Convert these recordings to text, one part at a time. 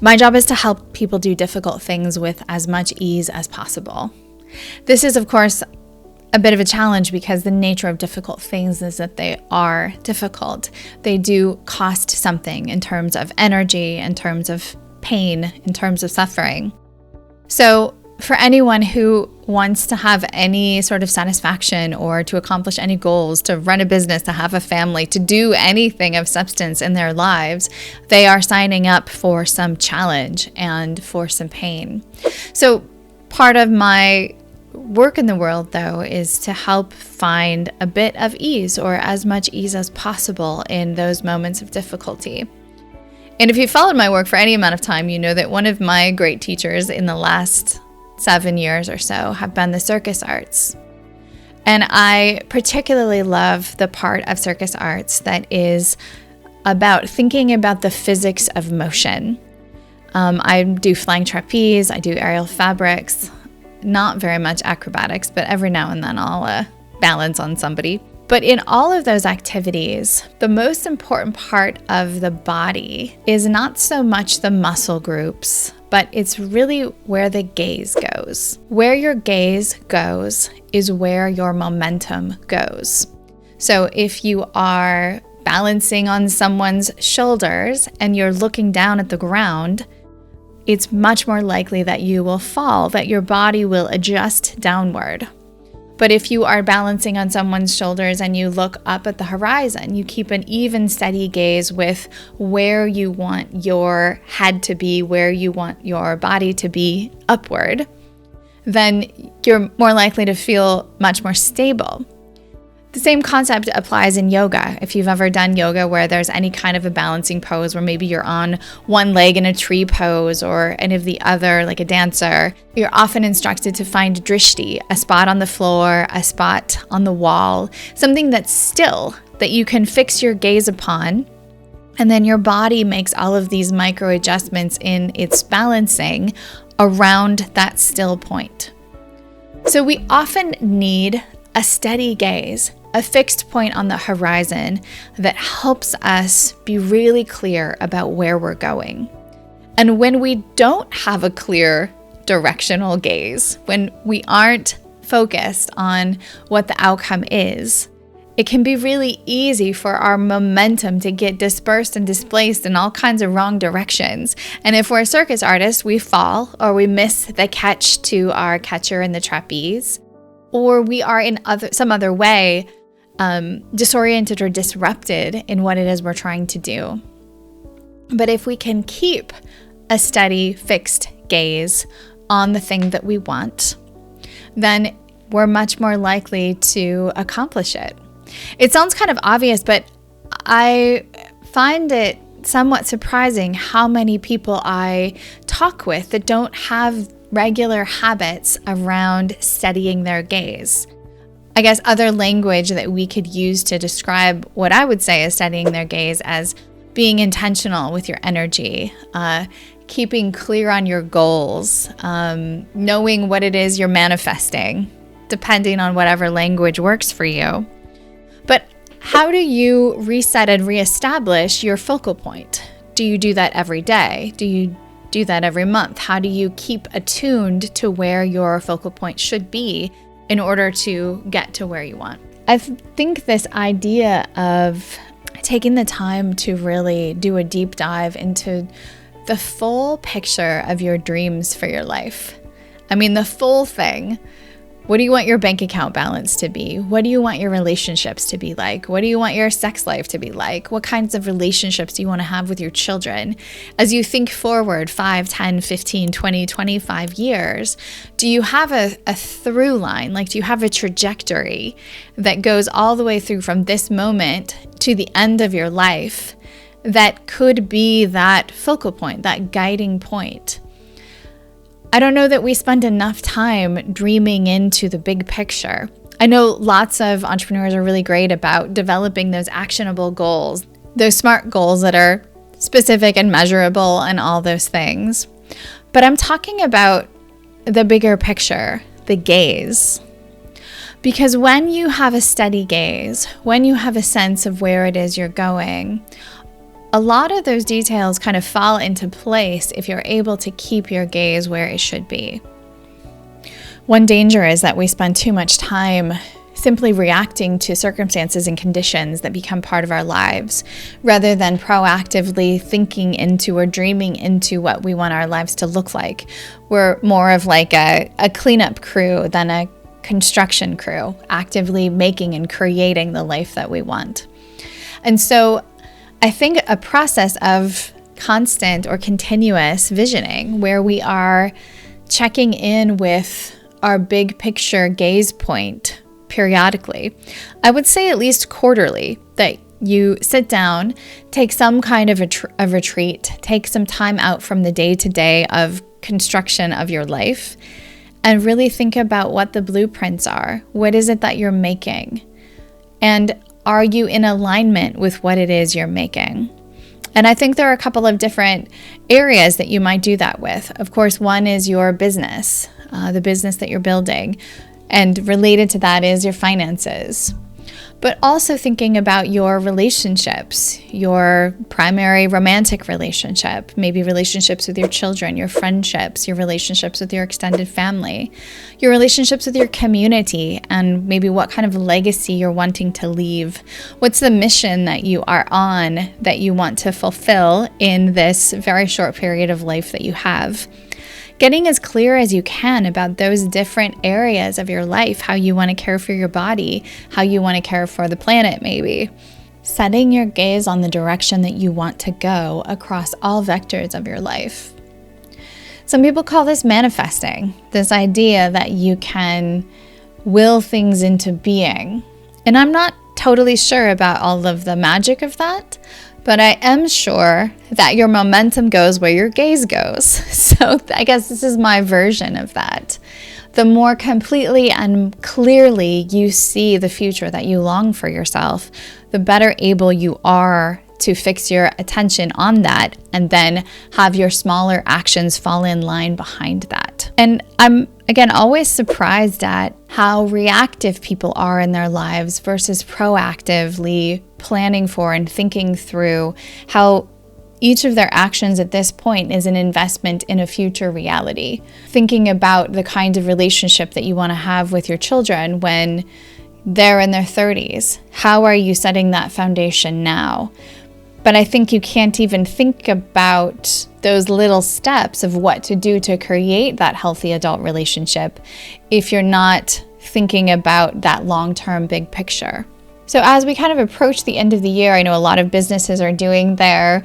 My job is to help people do difficult things with as much ease as possible. This is, of course, a bit of a challenge because the nature of difficult things is that they are difficult. They do cost something in terms of energy, in terms of pain, in terms of suffering. So for anyone who wants to have any sort of satisfaction or to accomplish any goals, to run a business, to have a family, to do anything of substance in their lives, they are signing up for some challenge and for some pain. So part of my work in the world, though, is to help find a bit of ease, or as much ease as possible, in those moments of difficulty. And if you followed my work for any amount of time, you know that one of my great teachers in the last 7 years or so have been the circus arts. And I particularly love the part of circus arts that is about thinking about the physics of motion. I do flying trapeze, I do aerial fabrics, not very much acrobatics, but every now and then I'll balance on somebody. But in all of those activities, the most important part of the body is not so much the muscle groups, but it's really where the gaze goes. Where your gaze goes is where your momentum goes. So if you are balancing on someone's shoulders and you're looking down at the ground, it's much more likely that you will fall, that your body will adjust downward. But if you are balancing on someone's shoulders and you look up at the horizon, you keep an even, steady gaze with where you want your head to be, where you want your body to be upward, then you're more likely to feel much more stable. The same concept applies in yoga. If you've ever done yoga where there's any kind of a balancing pose where maybe you're on one leg in a tree pose or any of the other, like a dancer, you're often instructed to find drishti, a spot on the floor, a spot on the wall, something that's still, that you can fix your gaze upon. And then your body makes all of these micro adjustments in its balancing around that still point. So we often need a steady gaze, a fixed point on the horizon that helps us be really clear about where we're going. And when we don't have a clear directional gaze, when we aren't focused on what the outcome is, it can be really easy for our momentum to get dispersed and displaced in all kinds of wrong directions. And if we're a circus artist, we fall or we miss the catch to our catcher in the trapeze, or we are in some other way disoriented or disrupted in what it is we're trying to do. But if we can keep a steady, fixed gaze on the thing that we want, then we're much more likely to accomplish it. It sounds kind of obvious, but I find it somewhat surprising how many people I talk with that don't have regular habits around steadying their gaze. I guess other language that we could use to describe what I would say is steadying their gaze as being intentional with your energy, keeping clear on your goals, knowing what it is you're manifesting, depending on whatever language works for you. But how do you reset and reestablish your focal point? Do you do that every day? Do you do that every month? How do you keep attuned to where your focal point should be in order to get to where you want? I think this idea of taking the time to really do a deep dive into the full picture of your dreams for your life. I mean, the full thing. What do you want your bank account balance to be? What do you want your relationships to be like? What do you want your sex life to be like? What kinds of relationships do you want to have with your children? As you think forward 5, 10, 15, 20, 25 years, do you have a through line? Like, do you have a trajectory that goes all the way through from this moment to the end of your life that could be that focal point, that guiding point? I don't know that we spend enough time dreaming into the big picture. I know lots of entrepreneurs are really great about developing those actionable goals, those SMART goals that are specific and measurable and all those things. But I'm talking about the bigger picture, the gaze. Because when you have a steady gaze, when you have a sense of where it is you're going, a lot of those details kind of fall into place if you're able to keep your gaze where it should be. One danger is that we spend too much time simply reacting to circumstances and conditions that become part of our lives, rather than proactively thinking into or dreaming into what we want our lives to look like. We're more of like a cleanup crew than a construction crew, actively making and creating the life that we want. And so I think a process of constant or continuous visioning, where we are checking in with our big picture gaze point periodically, I would say at least quarterly, that you sit down, take some kind of a retreat, take some time out from the day-to-day of construction of your life, and really think about what the blueprints are. What is it that you're making? And are you in alignment with what it is you're making? And I think there are a couple of different areas that you might do that with. Of course, one is your business, the business that you're building. And related to that is your finances. But also thinking about your relationships, your primary romantic relationship, maybe relationships with your children, your friendships, your relationships with your extended family, your relationships with your community, and maybe what kind of legacy you're wanting to leave. What's the mission that you are on that you want to fulfill in this very short period of life that you have? Getting as clear as you can about those different areas of your life, how you want to care for your body, how you want to care for the planet maybe. Setting your gaze on the direction that you want to go across all vectors of your life. Some people call this manifesting, this idea that you can will things into being. And I'm not totally sure about all of the magic of that, but I am sure that your momentum goes where your gaze goes. So I guess this is my version of that. The more completely and clearly you see the future that you long for yourself, the better able you are to fix your attention on that and then have your smaller actions fall in line behind that. And I'm, again, always surprised at how reactive people are in their lives versus proactively planning for and thinking through how each of their actions at this point is an investment in a future reality. Thinking about the kind of relationship that you want to have with your children when they're in their 30s. How are you setting that foundation now? But I think you can't even think about those little steps of what to do to create that healthy adult relationship if you're not thinking about that long-term big picture. So as we kind of approach the end of the year, I know a lot of businesses are doing their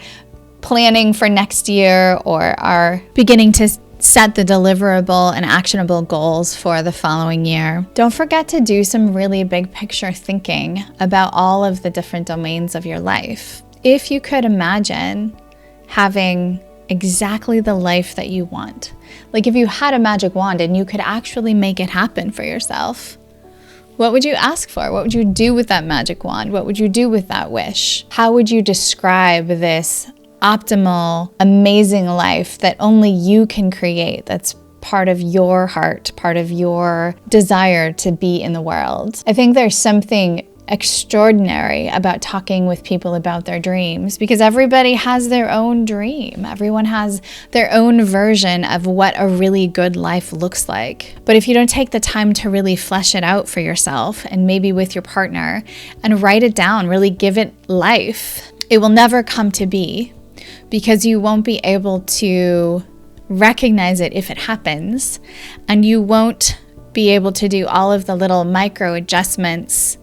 planning for next year or are beginning to set the deliverable and actionable goals for the following year. Don't forget to do some really big picture thinking about all of the different domains of your life. If you could imagine having exactly the life that you want, like if you had a magic wand and you could actually make it happen for yourself, what would you ask for? What would you do with that magic wand? What would you do with that wish? How would you describe this optimal, amazing life that only you can create, that's part of your heart, part of your desire to be in the world? I think there's something extraordinary about talking with people about their dreams, because everybody has their own dream. Everyone has their own version of what a really good life looks like. But if you don't take the time to really flesh it out for yourself and maybe with your partner and write it down, really give it life, it will never come to be, because you won't be able to recognize it if it happens, and you won't be able to do all of the little micro adjustments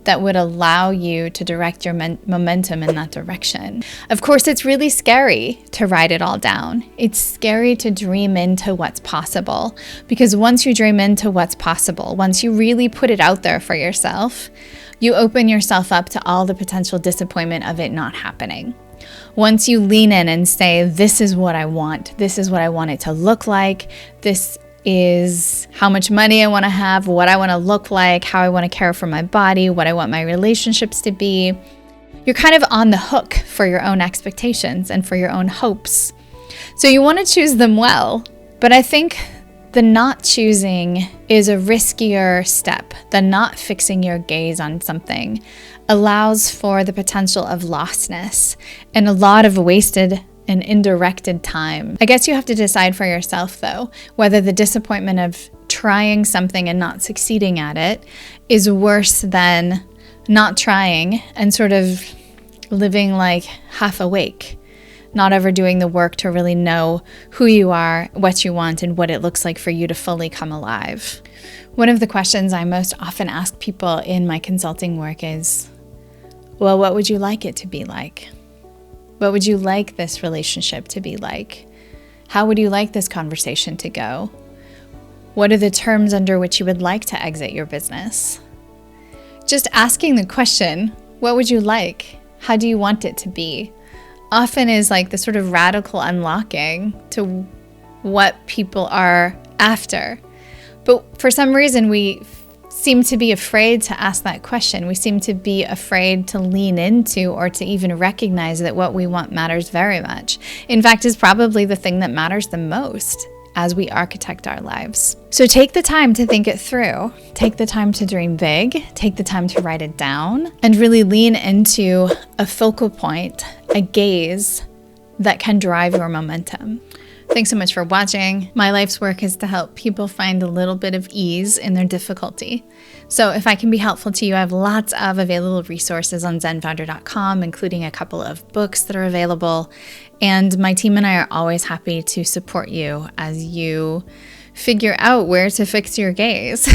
that would allow you to direct your momentum in that direction. Of course, it's really scary to write it all down. It's scary to dream into what's possible, because once you dream into what's possible, once you really put it out there for yourself, you open yourself up to all the potential disappointment of it not happening. Once you lean in and say, this is what I want it to look like, this is how much money I want to have, what I want to look like, how I want to care for my body, what I want my relationships to be, you're kind of on the hook for your own expectations and for your own hopes. So you want to choose them well, but I think the not choosing is a riskier step than not fixing your gaze on something. allows for the potential of lostness and a lot of wasted and indirected time. I guess you have to decide for yourself, though, whether the disappointment of trying something and not succeeding at it is worse than not trying and sort of living like half awake, not ever doing the work to really know who you are, what you want, and what it looks like for you to fully come alive. One of the questions I most often ask people in my consulting work is, well, what would you like it to be like? What would you like this relationship to be like? How would you like this conversation to go? What are the terms under which you would like to exit your business? Just asking the question, what would you like? How do you want it to be? Often is like the sort of radical unlocking to what people are after. But for some reason, we seem to be afraid to ask that question. We seem to be afraid to lean into or to even recognize that what we want matters very much. In fact, is probably the thing that matters the most as we architect our lives. So take the time to think it through. Take the time to dream big. Take the time to write it down and really lean into a focal point, a gaze that can drive your momentum. Thanks so much for watching. My life's work is to help people find a little bit of ease in their difficulty. So if I can be helpful to you, I have lots of available resources on ZenFounder.com, including a couple of books that are available. And my team and I are always happy to support you as you figure out where to fix your gaze.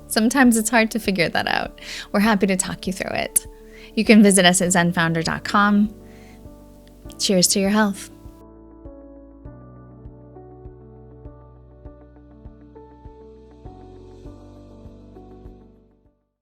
Sometimes it's hard to figure that out. We're happy to talk you through it. You can visit us at ZenFounder.com. Cheers to your health.